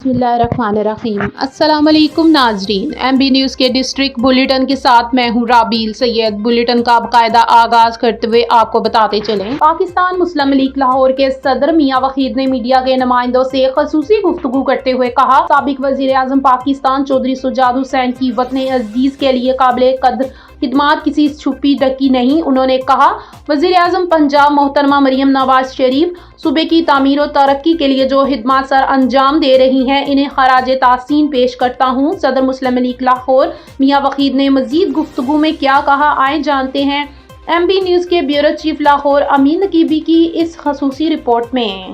बिस्मिल्लाहिर्रहमानिर्रहीम। अस्सलाम वालेकुम नाजरीन, MB न्यूज़ के डिस्ट्रिक्ट बुलेटिन के साथ मैं हूँ राबील सैयद। बुलेटिन का बाकायदा आगाज करते हुए आपको बताते चलें, पाकिस्तान मुस्लिम लीग लाहौर के सदर मियां वहीद ने मीडिया के नुमाइंदों से खसूसी गुफ्तगू करते हुए कहा, साबिक वजीर आजम पाकिस्तान चौधरी सुजाद हुसैन की वतन अजीज के लिए काबिल कद्र खिदमात किसी छुपी ढकी नहीं। उन्होंने कहा, वजीर आजम पंजाब मोहतरमा मरियम नवाज शरीफ सूबे की तामीर और तरक्की के लिए जो खिदमात सर अंजाम दे रही हैं, इन्हें खराज तासीन पेश करता हूँ। सदर मुस्लिम लीग लाहौर मियां वहीद ने मजीद गुफ्तगू में क्या कहा, आए जानते हैं MB न्यूज़ के ब्यूरो चीफ लाहौर अमीन नकीबी की इस खसूसी रिपोर्ट में।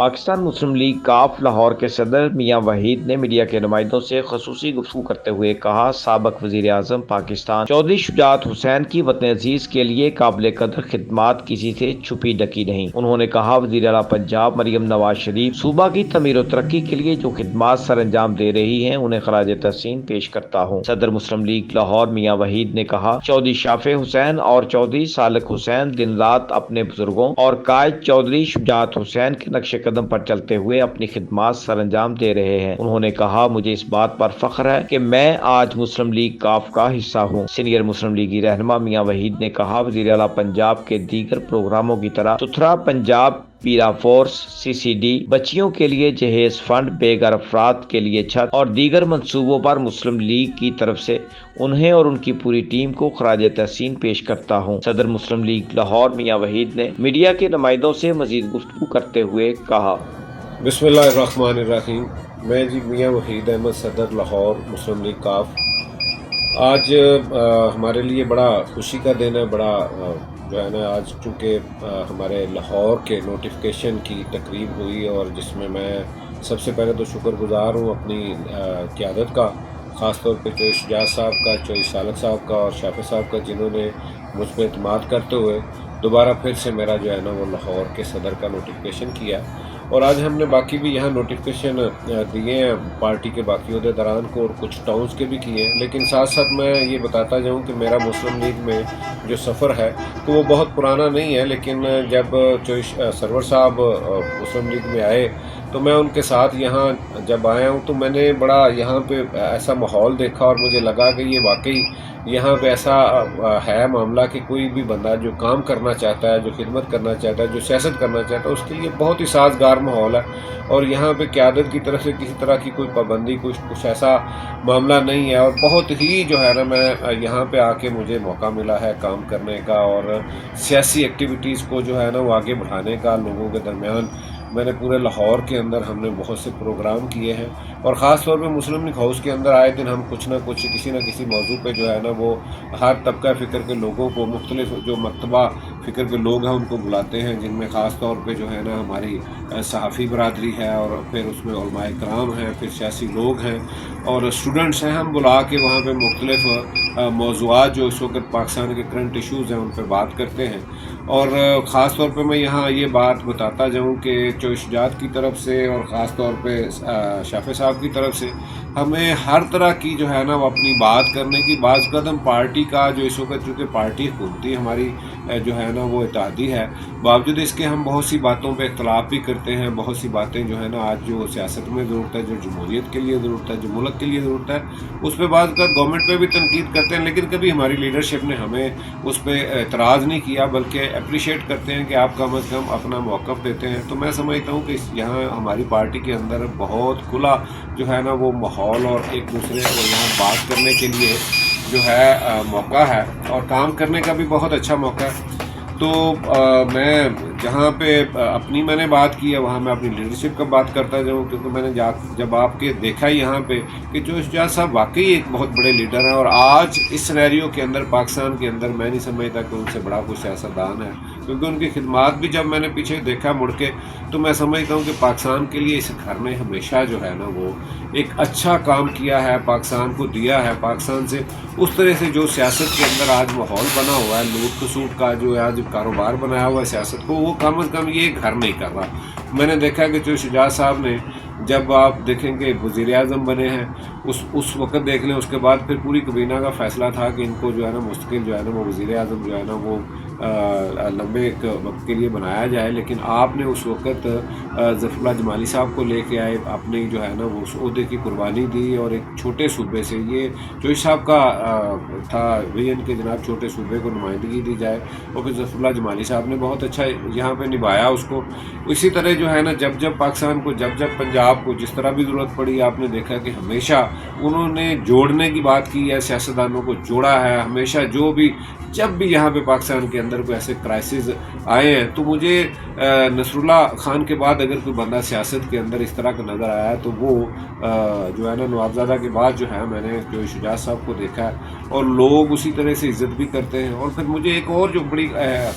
पाकिस्तान मुस्लिम लीग काफ लाहौर के सदर मियां वहीद ने मीडिया के नुमाइंदों से खसूसी गुफ्तगू करते हुए कहा, साबिक वजीर आजम पाकिस्तान चौधरी शुजात हुसैन की वतन अजीज के लिए काबिल कदर खिदमात किसी से छुपी ढकी नहीं। उन्होंने कहा, वजीर आला पंजाब मरियम नवाज शरीफ सूबा की तमीर और तरक्की के लिए जो खिदमात सर अंजाम दे रही हैं, उन्हें खराज तहसीन पेश करता हूँ। सदर मुस्लिम लीग लाहौर मियां वहीद ने कहा, चौधरी शाफे हुसैन और चौधरी सालक हुसैन दिन रात अपने बुजुर्गों और कायद चौधरी शुजात हुसैन के नक्शे कदम पर चलते हुए अपनी खिदमात सर अंजाम दे रहे हैं। उन्होंने कहा, मुझे इस बात पर फख्र है कि मैं आज मुस्लिम लीग काफ का हिस्सा हूँ। सीनियर मुस्लिम लीगी रहनुमा मियां वहीद ने कहा, वज़ीर आला पंजाब के दीगर प्रोग्रामों की तरह सुथरा पंजाब, पीरा फोर्स, CCD, बच्चियों के लिए जहेज फंड, बेघर अफराद के लिए छत और दीगर मंसूबों पर मुस्लिम लीग की तरफ से उन्हें और उनकी पूरी टीम को खराज तहसीन पेश करता हूँ। सदर मुस्लिम लीग लाहौर मियां वहीद ने मीडिया के नुमाइंदों से मजीद गुफ्तगू करते हुए कहा, बिस्मिल्लाहिर्रहमानिर्रहीम। मैं जी मियां वहीद अहमद, सदर लाहौर मुस्लिम लीग काफ। आज हमारे लिए बड़ा खुशी का दिन है, बड़ा जो है ना, आज चूँकि हमारे लाहौर के नोटिफिकेशन की तकरीब हुई और जिसमें मैं सबसे पहले तो शुक्रगुजार हूँ अपनी क़यादत का, ख़ास तौर पे चौधरी शुजात साहब का, चौधरी सालक साहब का और शाफे साहब का, जिन्होंने मुझ पर एतमाद करते हुए दोबारा फिर से मेरा जो है ना वो लाहौर के सदर का नोटिफिकेशन किया। और आज हमने बाकी भी यहाँ नोटिफिकेशन दिए हैं पार्टी के बाकी अहदेदारान को और कुछ टाउन्स के भी किए हैं। लेकिन साथ साथ मैं ये बताता जाऊँ कि मेरा मुस्लिम लीग में जो सफ़र है तो वो बहुत पुराना नहीं है, लेकिन जब सरवर साहब मुस्लिम लीग में आए तो मैं उनके साथ यहाँ जब आया हूँ तो मैंने बड़ा यहाँ पे ऐसा माहौल देखा और मुझे लगा कि ये वाकई यहाँ पे ऐसा है मामला कि कोई भी बंदा जो काम करना चाहता है, जो खिदमत करना चाहता है, जो सियासत करना चाहता है, उसके लिए बहुत ही साजगार माहौल है। और यहाँ पे क़यादत की तरफ से किसी तरह की कोई पाबंदी, कुछ ऐसा मामला नहीं है। और बहुत ही जो है ना, मैं यहाँ पे आके मुझे मौका मिला है काम करने का और सियासी एक्टिविटीज़ को जो है ना वो आगे बढ़ाने का। लोगों के दरमियान मैंने पूरे लाहौर के अंदर हमने बहुत से प्रोग्राम किए हैं और ख़ास तौर पे मुस्लिम लीग हाउस के अंदर आए दिन हम कुछ ना कुछ किसी न किसी मौजू पे जो है ना वो हर तबका फ़िक्र के लोगों को, मुख्तलिफ जो मकतबा फ़िक्र के लोग हैं उनको बुलाते हैं, जिनमें ख़ास तौर पे जो है ना हमारी सहाफ़ी बरादरी है और फिर उसमें उलमाए कराम हैं, फिर सियासी लोग हैं और स्टूडेंट्स हैं। हम बुला के वहाँ पे मुख्तलिफ मौज़ूआत जो इस वक्त पाकिस्तान के करंट इशूज़ हैं उन पर बात करते हैं। और ख़ास तौर पे मैं यहाँ ये बात बताता जाऊँ कि चौधरी शुजात की तरफ से और ख़ास तौर पे शाफे साहब की तरफ से हमें हर तरह की जो है ना वो अपनी बात करने की, बाज़ कदम पार्टी का जो इस वक्त चूँकि पार्टी हुकूमती हमारी जो है ना वो इत्तेहादी है, बावजूद इसके हम बहुत सी बातों पे इख्तलाफ भी करते हैं। बहुत सी बातें जो है ना आज जो सियासत में ज़रूरत है, जो जमहूरियत के लिए ज़रूरत है, जो मुल्क के लिए ज़रूरत है, उस पर बात कर गवर्नमेंट पे भी तनकीद करते हैं। लेकिन कभी हमारी लीडरशिप ने हमें उस पर एतराज़ नहीं किया, बल्कि अप्रिशिएट करते हैं कि आप कम अज़ कम अपना मौक़िफ़ देते हैं। तो मैं समझता हूँ कि यहाँ हमारी पार्टी के अंदर बहुत खुला जो है ना वो माहौल और एक दूसरे को यहाँ बात करने के लिए जो है मौका है और काम करने का भी बहुत अच्छा मौका है। तो मैं جہاں پہ اپنی میں نے بات کی ہے وہاں میں اپنی لیڈرشپ کا بات کرتا جاؤں، کیونکہ میں نے جب آپ کے دیکھا یہاں پہ کہ جوش شجاعت صاحب واقعی ایک بہت بڑے لیڈر ہیں، اور آج اس سینیریو کے اندر پاکستان کے اندر میں نہیں سمجھتا کہ ان سے بڑا کوئی سیاستدان ہے، کیونکہ ان کی خدمات بھی جب میں نے پیچھے دیکھا مڑ کے تو میں سمجھتا ہوں کہ پاکستان کے لیے اس گھر نے ہمیشہ جو ہے نا وہ ایک اچھا کام کیا ہے، پاکستان کو دیا ہے، پاکستان سے اس طرح سے جو سیاست کے اندر آج ماحول بنا ہوا ہے، لوٹ کسوٹ کا جو آج کاروبار بنایا ہوا ہے سیاست کو، وہ کم از کم یہ گھر نہیں کر رہا۔ میں نے دیکھا کہ جو شجاعت صاحب نے جب آپ دیکھیں کہ وزیر اعظم بنے ہیں اس وقت دیکھ لیں، اس کے بعد پھر پوری کابینہ کا فیصلہ تھا کہ ان کو جو ہے نا مستقل جو ہے نا وہ وزیر اعظم جو ہے نا وہ لمبے ایک وقت کے لیے بنایا جائے، لیکن آپ نے اس وقت ظفر اللہ جمالی صاحب کو لے کے آئے، اپنے جو ہے نا وہ اس عہدے کی قربانی دی، اور ایک چھوٹے صوبے سے یہ جوش صاحب کا تھا ویژن کے جناب چھوٹے صوبے کو نمائندگی دی جائے، اور پھر ظفر اللہ جمالی صاحب نے بہت اچھا یہاں پہ نبھایا اس کو۔ اسی طرح جو ہے نا جب پاکستان کو جب پنجاب کو جس طرح بھی ضرورت پڑی، آپ نے دیکھا کہ ہمیشہ انہوں نے جوڑنے کی بات کی ہے، سیاستدانوں کو جوڑا ہے، ہمیشہ جب بھی یہاں پہ پاکستان کے اندر کوئی ایسے کرائسس آئے ہیں تو مجھے نصر اللہ خان کے بعد اگر کوئی بندہ سیاست کے اندر اس طرح کا نظر آیا ہے تو وہ جو ہے نا نوابزادہ کے بعد جو ہے میں نے جو شجاعت صاحب کو دیکھا ہے، اور لوگ اسی طرح سے عزت بھی کرتے ہیں۔ اور پھر مجھے ایک اور جو بڑی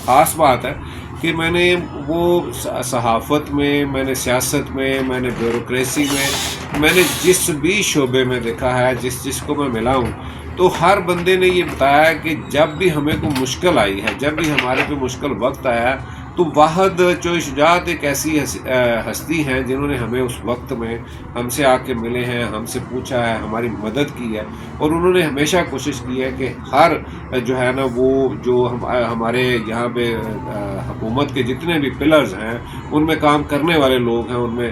خاص بات ہے کہ میں نے وہ صحافت میں نے سیاست میں نے بیوروکریسی میں نے جس بھی شعبے میں دیکھا ہے، جس کو میں ملا ہوں، تو ہر بندے نے یہ بتایا کہ جب بھی ہمیں کوئی مشکل آئی ہے، جب بھی ہمارے پہ مشکل وقت آیا ہے، تو واحد چوش شجاعت ایک ایسی ہستی ہیں جنہوں نے ہمیں اس وقت میں ہم سے آ کے ملے ہیں، ہم سے پوچھا ہے، ہماری مدد کی ہے، اور انہوں نے ہمیشہ کوشش کی ہے کہ ہر جو ہے نا وہ جو ہمارے یہاں پہ حکومت کے جتنے بھی پلرز ہیں ان میں کام کرنے والے لوگ ہیں، ان میں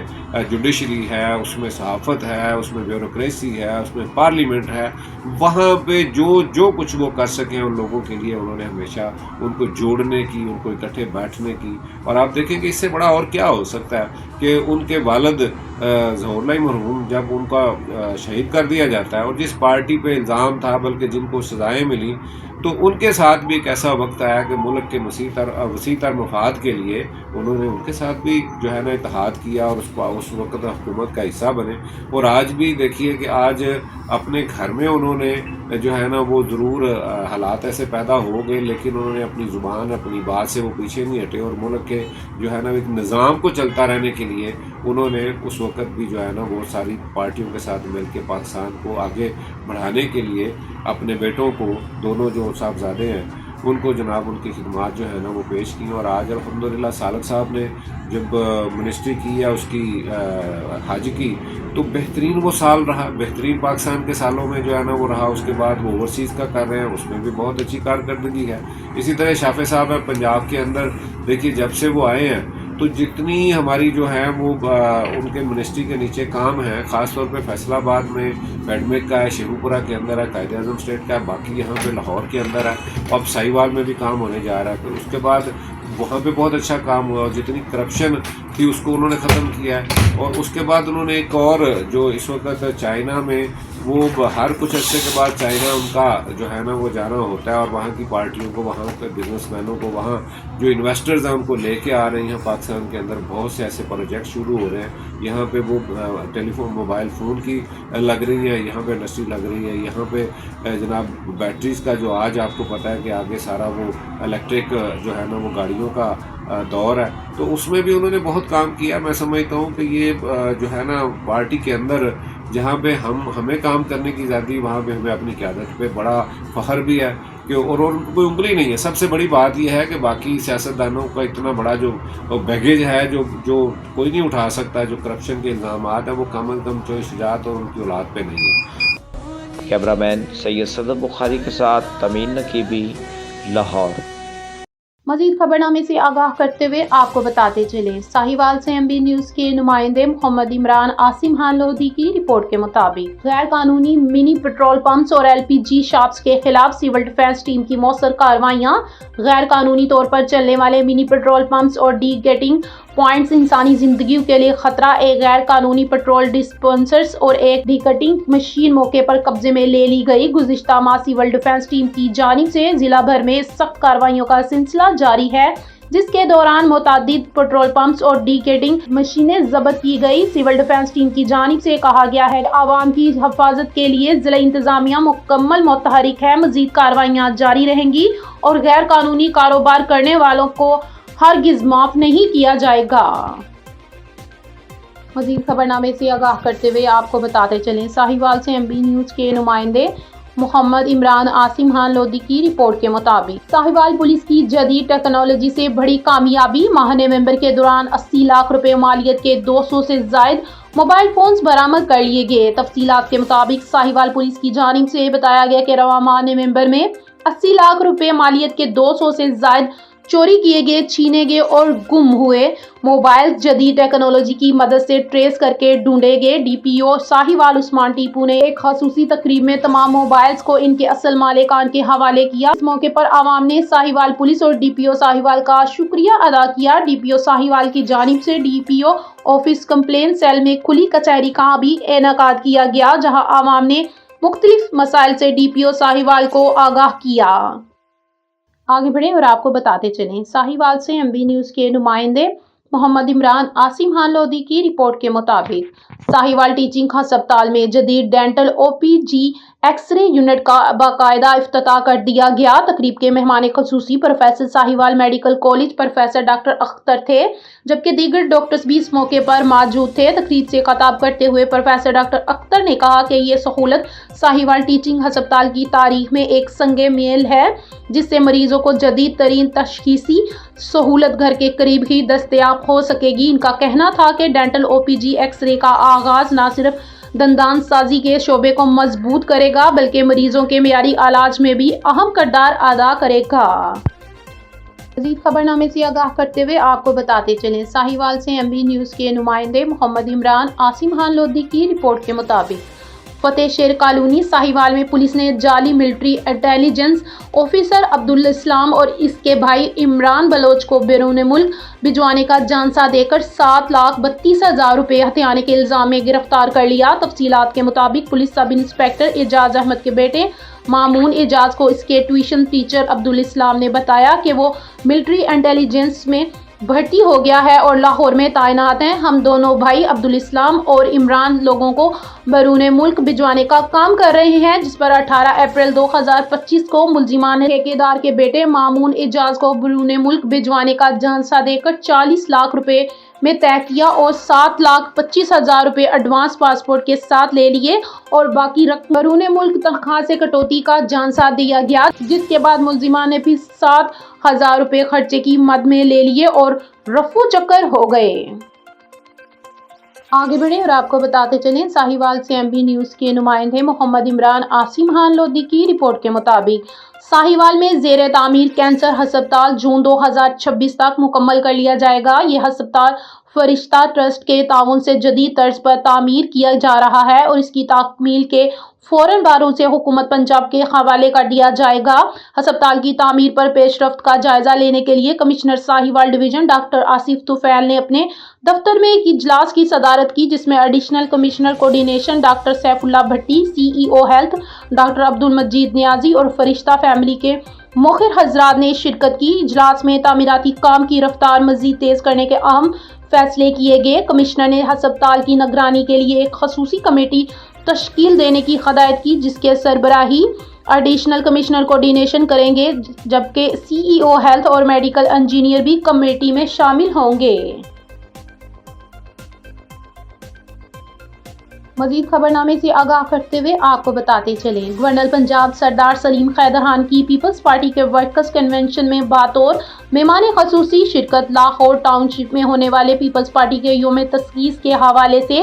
جوڈیشری ہے، اس میں صحافت ہے، اس میں بیوروکریسی ہے، اس میں پارلیمنٹ ہے، وہاں پہ جو کچھ وہ کر سکیں ان لوگوں کے لیے انہوں نے ہمیشہ ان کو جوڑنے کی، ان کو اکٹھے بیٹھنے کی۔ اور آپ دیکھیں کہ اس سے بڑا اور کیا ہو سکتا ہے کہ ان کے والد ظہور اللہ مرحوم جب ان کا شہید کر دیا جاتا ہے، اور جس پارٹی پہ الزام تھا بلکہ جن کو سزائیں ملی، تو ان کے ساتھ بھی ایک ایسا وقت آیا کہ ملک کے وسیع تر مفاد کے لیے انہوں نے ان کے ساتھ بھی جو ہے نا اتحاد کیا، اور اس وقت حکومت کا حصہ بنے۔ اور آج بھی دیکھیے کہ آج اپنے گھر میں انہوں نے جو ہے نا وہ ضرور حالات ایسے پیدا ہو گئے، لیکن انہوں نے اپنی زبان اپنی بات سے وہ پیچھے نہیں ہٹے، اور ملک کے جو ہے نا ایک نظام کو چلتا رہنے کے لیے انہوں نے اس وقت بھی جو ہے نا وہ ساری پارٹیوں کے ساتھ مل کے پاکستان کو آگے بڑھانے کے لیے اپنے بیٹوں کو، دونوں جو صاحبزادے ہیں ان کو جناب ان کی خدمات جو ہے نا وہ پیش کی۔ اور آج الحمدللہ سالک صاحب نے جب منسٹری کی یا اس کی حج کی تو بہترین وہ سال رہا، بہترین پاکستان کے سالوں میں جو ہے نا وہ رہا۔ اس کے بعد وہ اوورسیز کا کر رہے ہیں، اس میں بھی بہت اچھی کارکردگی ہے۔ اسی طرح شافع صاحب ہے پنجاب کے اندر، دیکھیے جب سے وہ آئے ہیں تو جتنی ہماری جو ہے وہ ان کے منسٹری کے نیچے کام ہے، خاص طور پہ فیصل آباد میں بیڈمک کا ہے، شیخو پورہ کے اندر ہے، قائد اعظم اسٹیٹ کا ہے، باقی یہاں پہ لاہور کے اندر ہے، اب ساہیوال میں بھی کام ہونے جا رہا ہے۔ پھر اس کے بعد وہاں پہ بہت اچھا کام ہوا، اور جتنی کرپشن تھی اس کو انہوں نے ختم کیا ہے۔ اور اس کے بعد انہوں نے ایک اور جو اس وقت چائنا میں وہ ہر کچھ عرصے کے بعد چائنا ان کا جو ہے نا وہ جانا ہوتا ہے، اور وہاں کی پارٹیوں کو، وہاں کے بزنس مینوں کو، وہاں جو انویسٹرز ہیں ان کو لے کے آ رہے ہیں پاکستان کے اندر۔ بہت سے ایسے پروجیکٹ شروع ہو رہے ہیں یہاں پہ، وہ ٹیلی فون موبائل فون کی لگ رہی ہے، یہاں پہ انڈسٹری لگ رہی ہے، یہاں پہ جناب بیٹریز کا جو آج آپ کو پتہ ہے کہ آگے سارا وہ الیکٹرک جو ہے نا وہ گاڑیوں کا دور ہے، تو اس میں بھی انہوں نے بہت کام کیا۔ میں سمجھتا ہوں کہ یہ جو ہے نا پارٹی کے اندر جہاں پہ ہمیں کام کرنے کی آزادی، وہاں پہ ہمیں اپنی قیادت پہ بڑا فخر بھی ہے کہ اور کوئی انگلی نہیں ہے۔ سب سے بڑی بات یہ ہے کہ باقی سیاستدانوں کا اتنا بڑا جو بیگیج ہے جو کوئی نہیں اٹھا سکتا، جو کرپشن کے الزامات ہیں وہ کم از کم چوش شجاعت اور ان کی اولاد پہ نہیں ہے۔ کیمرہ مین سید صدر بخاری کے ساتھ تمیم نقیبی، لاہور۔ مزید خبرنامے سے آگاہ کرتے ہوئے آپ کو بتاتے چلیں، ساہیوال سے ایم بی نیوز کے نمائندے محمد عمران عاصم خان لودھی کی رپورٹ کے مطابق غیر قانونی منی پیٹرول پمپس اور LPG شاپس کے خلاف سول ڈیفنس ٹیم کی مؤثر کارروائیاں۔ غیر قانونی طور پر چلنے والے منی پیٹرول پمپس اور ڈی گیٹنگ پوائنٹس انسانی زندگیوں کے لیے خطرہ۔ ایک غیر قانونی پیٹرول ڈسپنسرز اور ایک ڈی کٹنگ مشین موقع پر قبضے میں لے لی گئی۔ گزشتہ ماہ سول ڈیفنس ٹیم کی جانب سے ضلع بھر میں سخت کارروائیوں کا سلسلہ جاری ہے۔ جس کے دوران متعدد پیٹرول پمپس اور ڈیکیٹنگ مشینیں ضبط کی گئی۔ سول ڈیفنس ٹیم کی جانب سے کہا گیا ہے کہ عوام کی حفاظت کے لیے ضلع انتظامیہ مکمل متحرک ہے، مزید کارروائیاں جاری رہیں گی اور غیر قانونی کاروبار کرنے والوں کو ہرگز معاف نہیں کیا جائے گا۔ مزید خبرنامے سے آگاہ کرتے ہوئے آپ کو بتاتے چلیں، ساہیوال سے MB نیوز کے نمائندے محمد عمران عاصم خان لودھی کی رپورٹ کے مطابق ساہیوال پولیس کی جدید ٹیکنالوجی سے بڑی کامیابی، ماہ نومبر کے دوران 80 لاکھ روپے مالیت کے 200 سے زائد موبائل فونز برآمد کر لیے گئے۔ تفصیلات کے مطابق ساہیوال پولیس کی جانب سے بتایا گیا کہ رواں ماہ نومبر میں 80 لاکھ روپے مالیت کے 200 سے زائد چوری کیے گئے، چھینے گئے اور گم ہوئے موبائل جدید ٹیکنالوجی کی مدد سے ٹریس کر کے ڈھونڈے گئے۔ DPO ساہیوال عثمان ٹیپو نے ایک خصوصی تقریب میں تمام موبائلز کو ان کے اصل مالکان کے حوالے کیا۔ اس موقع پر عوام نے ساہیوال پولیس اور DPO ساہیوال کا شکریہ ادا کیا۔ DPO ساہیوال کی جانب سے DPO آفس کمپلین سیل میں کھلی کچہری کا بھی انعقاد کیا گیا، جہاں عوام نے مختلف مسائل سے DPO ساہیوال کو آگاہ کیا۔ آگے بڑھیں اور آپ کو بتاتے چلیں، ساہیوال سے MB نیوز کے نمائندے محمد عمران عاصم خان لودھی کی رپورٹ کے مطابق ساہیوال ٹیچنگ ہسپتال میں جدید dental OPG X ray unit کا باقاعدہ افتتاح کر دیا گیا۔ تقریب کے مہمان خصوصی professor Sahiwal medical college professor doctor Akhtar تھے، جبکہ دیگر ڈاکٹرز بھی اس موقع پر موجود تھے۔ تقریب سے خطاب کرتے ہوئے پروفیسر ڈاکٹر اختر نے کہا کہ یہ سہولت ساہیوال ٹیچنگ ہسپتال کی تاریخ میں ایک سنگ میل ہے، جس سے مریضوں کو جدید ترین تشخیصی سہولت گھر کے قریب ہی دستیاب ہو سکے گی۔ ان کا کہنا تھا کہ ڈینٹل OPG ایکس رے کا آغاز نہ صرف دندان سازی کے شعبے کو مضبوط کرے گا بلکہ مریضوں کے معیاری علاج میں بھی اہم کردار ادا کرے گا۔ مزید خبرنامے سے آگاہ کرتے ہوئے آپ کو بتاتے چلیں، ساہیوال سے MB نیوز کے نمائندے محمد عمران عاصم خان لودھی کی رپورٹ کے مطابق فتح شیر کالونی ساہیوال میں پولیس نے جعلی ملٹری انٹیلیجنس آفیسر عبدالاسلام اور اس کے بھائی عمران بلوچ کو بیرون ملک بھجوانے کا جانسا دے کر 7,32,000 روپے ہتھیانے کے الزام میں گرفتار کر لیا۔ تفصیلات کے مطابق پولیس سب انسپکٹر اعجاز احمد کے بیٹے مامون اعجاز کو اس کے ٹیوشن ٹیچر عبدالاسلام نے بتایا کہ وہ ملٹری انٹیلیجنس میں بھرتی ہو گیا ہے اور لاہور میں تعینات ہیں۔ ہم دونوں بھائی عبدالاسلام اور عمران لوگوں کو بیرون ملک بھجوانے کا کام کر رہے ہیں، جس پر 18 اپریل 2025 کو ملزمان نے ٹھیکیدار کے بیٹے مامون اعجاز کو بیرون ملک بھجوانے کا جانسا دے کر 40 لاکھ روپے میں طے کیا اور 7,25,000 روپے ایڈوانس پاسپورٹ کے ساتھ لے لیے اور باقی رقم بیرون ملک تنخواہ سے کٹوتی کا جانسا دیا گیا، جس کے بعد ملزمان نے بھی 7,000 روپے خرچے کی مد میں لے لیے اور رفو چکر ہو گئے۔ آگے بڑھیں اور آپ کو بتاتے چلیں، ساہیوال سے MB نیوز کے نمائندے محمد عمران عاصم خان لودھی کی رپورٹ کے مطابق ساہیوال میں زیر تعمیر کینسر ہسپتال جون 2026 تک مکمل کر لیا جائے گا۔ یہ ہسپتال فرشتہ ٹرسٹ کے تعاون سے جدید طرز پر تعمیر کیا جا رہا ہے اور اس کی تکمیل کے فوراً بعد اسے حکومت پنجاب کے حوالے کر دیا جائے گا۔ ہسپتال کی تعمیر پر پیش رفت کا جائزہ لینے کے لیے commissioner Sahiwal division doctor Asif Tufail نے اپنے دفتر میں ایک اجلاس کی صدارت کی، جس میں additional commissioner coordination doctor Saif Ullah Bhatti, CEO health doctor Abdul Majeed Niazi اور فرشتہ فیملی کے موخر حضرات نے شرکت کی۔ اجلاس میں تعمیراتی کام کی رفتار مزید تیز کرنے کے اہم فیصلے کیے گئے۔ کمشنر نے ہسپتال کی نگرانی کے لیے ایک خصوصی کمیٹی تشکیل دینے کی ہدایت کی، جس کے سربراہی ایڈیشنل کمشنر کوارڈینیشن کریں گے، جبکہ CEO ہیلتھ اور میڈیکل انجینئر بھی کمیٹی میں شامل ہوں گے۔ مزید خبرنامے سے آگاہ کرتے ہوئے آپ کو بتاتے چلیں، گورنر پنجاب سردار سلیم خیدر خان کی پیپلز پارٹی کے ورکرز کنونشن میں بطور مہمان خصوصی شرکت لاہور ٹاؤن شپ میں ہونے والے پیپلز پارٹی کے یوم تاسیس کے حوالے سے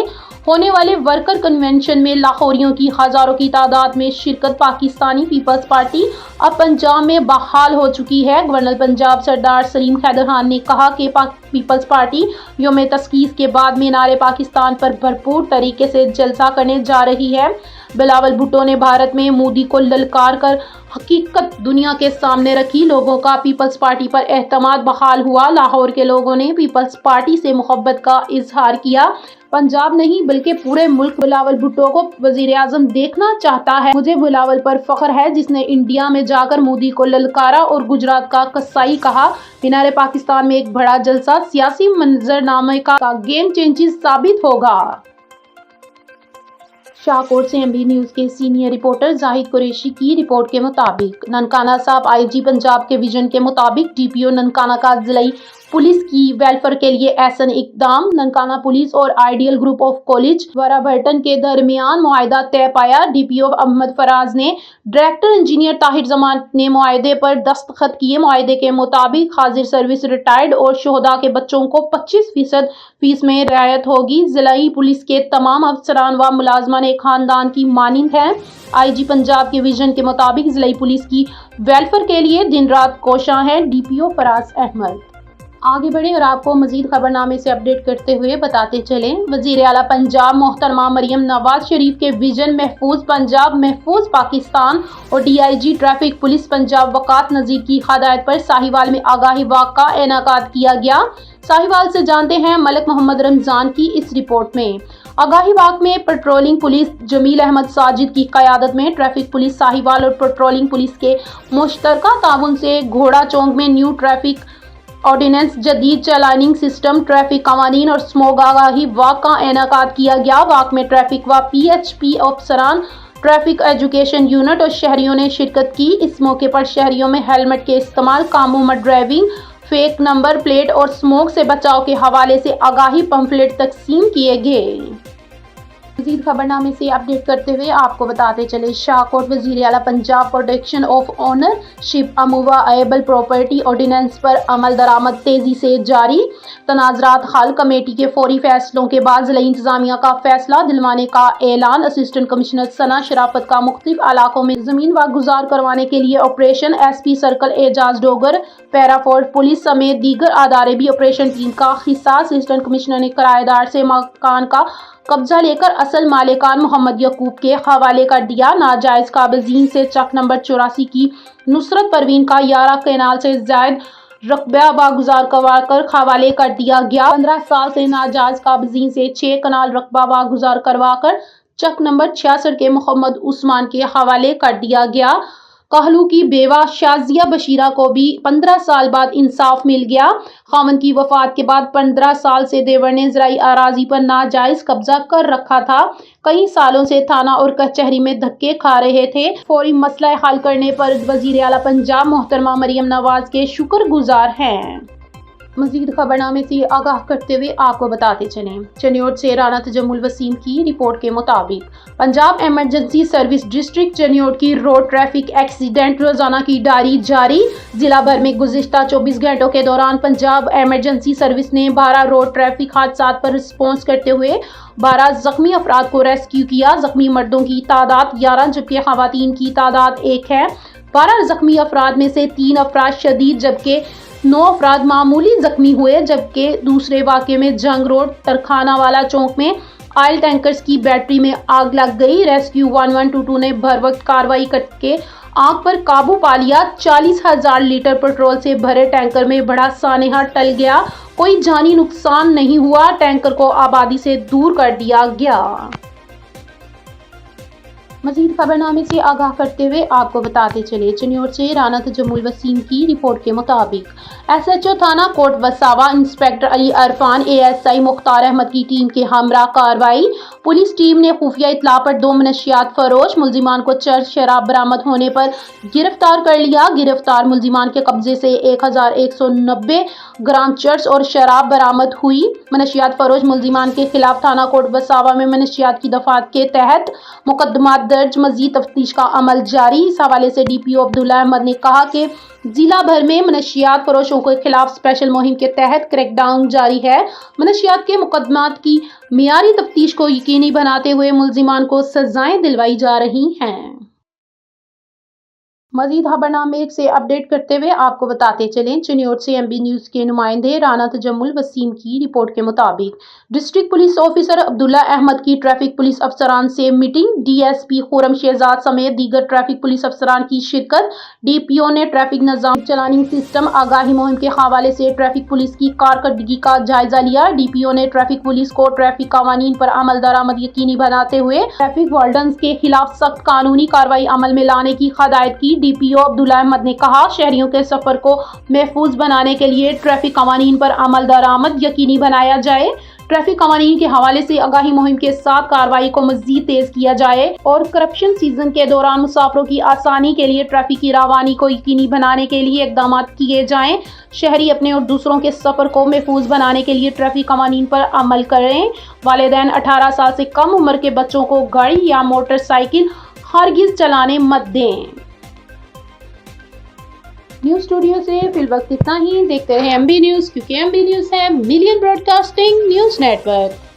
ہونے والے ورکر کنونشن میں لاہوریوں کی ہزاروں کی تعداد میں شرکت۔ پاکستانی پیپلز پارٹی اب پنجاب میں بحال ہو چکی ہے۔ گورنر پنجاب سردار سلیم خیدر خان نے کہا کہ پیپلز پارٹی یوم تاسیس کے بعد مینار پاکستان پر بھرپور طریقے سے جلسہ کرنے جا رہی ہے۔ بلاول بھٹو نے بھارت میں مودی کو للکار کر حقیقت دنیا کے سامنے رکھی، لوگوں کا پیپلز پارٹی پر اعتماد بحال ہوا، لاہور کے لوگوں نے پیپلز پارٹی سے محبت کا اظہار کیا۔ पंजाब नहीं बल्कि पूरे मुल्क बिलावल भुट्टो को वजीर आजम देखना चाहता है। मुझे बिलावल पर फख्र है जिसने इंडिया में जाकर मोदी को ललकारा और गुजरात का कसाई कहा। मीनार पाकिस्तान में एक बड़ा जलसा सियासी मंजरनामे का गेम चेंजर साबित होगा। शाहकोट से एमबी न्यूज के सीनियर रिपोर्टर जाहिद कुरैशी की रिपोर्ट के मुताबिक ननकाना साहब आईजी पंजाब के विजन के मुताबिक डीपीओ ननकाना का जिलाई पुलिस की वेलफेयर के लिए ऐसन इकदाम। ननकाना पुलिस और आइडियल ग्रुप ऑफ कॉलेज वराबर्टन के दरमियान मुआहदा तय पाया। डीपीओ अहमद फराज ने डायरेक्टर इंजीनियर ताहिर जमान ने मुआहदे पर दस्तखत किए। मुआहदे के मुताबिक हाजिर सर्विस रिटायर्ड और शोहदा के बच्चों को 25% फीस में रियायत होगी। जिलाई पुलिस के तमाम अफसरान व मुलाजमान एक खानदान की मानिंद हैं। आईजी पंजाब के विजन के मुताबिक जिलाई पुलिस की वेलफेयर के लिए दिन रात कोशां है। डीपीओ फराज अहमद। आगे बढ़े और आपको मजीद खबरनामे से अपडेट करते हुए बताते चलें। वजीर आला पंजाब मोहतरमा मरियम नवाज शरीफ के विजन महफूज पंजाब महफूज पाकिस्तान और डीआईजी ट्रैफिक पुलिस पंजाब वकात नजीर की हदायत पर साहिवाल में आगाही वाक़ का इनेकाद किया गया। साहिवाल से जानते हैं मलिक मोहम्मद रमजान की इस रिपोर्ट में। आगाही वाक़ में पेट्रोलिंग पुलिस जमील अहमद साजिद की क़यादत में ट्रैफिक पुलिस साहिवाल और पेट्रोलिंग पुलिस के मुश्तरका ताउन से घोड़ा चौक में न्यू ट्रैफिक ऑर्डिनेंस जदीद चलानिंग सिस्टम ट्रैफिक कवानीन और स्मोग आगाही वाक़ का इनेकाद किया गया। वाक़ में ट्रैफिक व पीएचपी अफसरान ट्रैफिक एजुकेशन यूनिट और शहरियों ने शिरकत की। इस मौके पर शहरियों में हेलमेट के इस्तेमाल, कामोमत ड्राइविंग, फेक नंबर प्लेट और स्मोक से बचाव के हवाले से आगाही पंफलेट तकसीम किए गए। मज़ीद खबरनामे से अपडेट करते हुए आपको बताते चले। शाहकोट वज़ीर आला Punjab protection of ownership immovable property ordinance पर अमल दरामद तेजी से जारी। तनाज़रात हल कमेटी के फौरी फैसलों के बाद ज़िला इंतज़ामिया का फैसला दिलवाने का ऐलान। असिस्टेंट कमिश्नर सना शराफत का मुख्तलिफ इलाकों में ज़मीन व गुजार करवाने के लिए operation. SP circle Ejaz Dogar, para force police समेत दीगर अदारे भी ऑपरेशन टीम का हिस्सा। असिस्टेंट कमिश्नर ने किराएदार से मकान का कब्जा लेकर असल मालिकान मोहम्मद यकूब के हवाले कर दिया। नाजायज काबिजीन से चक नंबर 84 की नुसरत परवीन का 11 कैनाल से जायद रकबा बागुजार करवाकर हवाले कर दिया गया। 15 साल से नाजायज काबिजीन से 6 कनाल रकबा बागुजार करवाकर चक नंबर 66 के मोहम्मद उस्मान के हवाले कर दिया गया। कहलू की बेवा शाजिया बशीरा को भी 15 साल बाद इंसाफ मिल गया। खामन की वफात के बाद 15 साल से देवर ने ज़राई अराजी पर नाजायज कब्जा कर रखा था। कई सालों से थाना और कचहरी में धक्के खा रहे थे। फौरी मसला हल करने पर वज़ीर आला पंजाब मोहतरमा मरियम नवाज के शुक्रगुजार हैं। मज़ीद खबरनामे से आगाह करते हुए आपको बताते चलें। चनियोट से राना तजम्मुल वसीम की रिपोर्ट के मुताबिक Punjab emergency service district Chiniot की रोड ट्रैफिक एक्सीडेंट रोजाना की डायरी जारी। जिला भर में गुज़िश्ता 24 घंटों के दौरान पंजाब एमरजेंसी सर्विस ने 12 रोड ट्रैफिक हादसा पर रिस्पॉन्स करते हुए 12 जख्मी अफराद को रेस्क्यू किया। जख्मी मर्दों की तादाद 11 जबकि खवातीन की तादाद 1 है। 12 जख्मी अफराद में से 3 अफराद शदीद जबकि 9 अफराद मामूली जख्मी हुए। जबकि दूसरे वाक़े में जंग रोड तरखाना वाला चौक में ऑयल टैंकर्स की बैटरी में आग लग गई। रेस्क्यू 1122 ने भर वक्त कार्रवाई करके आग पर काबू पा लिया। 40,000 लीटर पेट्रोल से भरे टैंकर में बड़ा सानेहा टल गया। कोई जानी नुकसान नहीं हुआ। टैंकर को आबादी से दूर कर दिया गया। मज़ीद खबरनामे से आगाह करते हुए आपको बताते चले। चनियोट से राना तजम्मुल वसीम की रिपोर्ट के मुताबिक एसएचओ थाना कोट वसावा इंस्पेक्टर अली अरफान एएसआई मुख्तार अहमद की टीम के हमरा कार्रवाई। पुलिस टीम ने खुफिया इत्तला पर 2 मनशियात फरोश मुलजिमान को चर्च शराब बरामद होने पर गिरफ्तार कर लिया। गिरफ्तार मुलजिमान के कब्जे से 1190 ग्राम चर्च और शराब बरामद हुई। मनशियात फरोश मुलजिमान के खिलाफ थाना कोट वसावा में मनशियात की दफात के तहत मुकदमा दर्ज। मजीद तफ्तीश का अमल जारी। इस हवाले से डीपीओ अब्दुल्ला अहमद ने कहा कि जिला भर में मनशियात फरोशों के खिलाफ स्पेशल मुहिम के तहत क्रैकडाउन जारी है। मनशियात के मुकदमात की मियारी तफ्तीश को यकीनी बनाते हुए मुलजिमान को सजाएं दिलवाई जा रही हैं। मजीद खबरनामे से अपडेट करते हुए आपको बताते चलें, चिन्योट से एमबी न्यूज के नुमाइंदे राना तजम्मुल वसीम की रिपोर्ट के मुताबिक district police officer Abdullah Ahmad की ट्रैफिक पुलिस अफसरान से मीटिंग, डीएसपी खुरम शहजाद समेत दीगर ट्रैफिक पुलिस अफसरान की शिरकत। डीपीओ ने ट्रैफिक निज़ाम चलानी सिस्टम आगाही मुहिम के हवाले से ट्रैफिक पुलिस की कारकर्दगी का जायजा लिया। डीपीओ ने ट्रैफिक पुलिस को ट्रैफिक कानून पर अमल दरामद यकीनी बनाते हुए ट्रैफिक वार्डन्स के खिलाफ सख्त कानूनी कार्रवाई अमल में लाने की हदायत की। डीपीओ अब्दुल्ला अहमद ने कहा, शहरियों के सफर को महफूज बनाने के लिए ट्रैफिक कानून पर अमल दरामद यकीनी बनाया जाए। ट्रैफिक कानून के हवाले से आगाही मुहिम के साथ कार्रवाई को मजीद तेज किया जाए और करप्शन सीजन के दौरान मुसाफिरों की आसानी के लिए ट्रैफिक की रवानी को यकीनी बनाने के लिए इकदाम किए जाएं। शहरी अपने और दूसरों के सफर को महफूज बनाने के लिए ट्रैफिक कानून पर अमल करें। वालिदैन 18 साल से कम उम्र के बच्चों को गाड़ी या मोटरसाइकिल हरगिज चलाने मत दें। न्यूज़ स्टूडियो से फिलवक्त इतना ही। देखते रहे एमबी न्यूज़, क्योंकि एमबी न्यूज़ है मिलियन ब्रॉडकास्टिंग न्यूज़ नेटवर्क।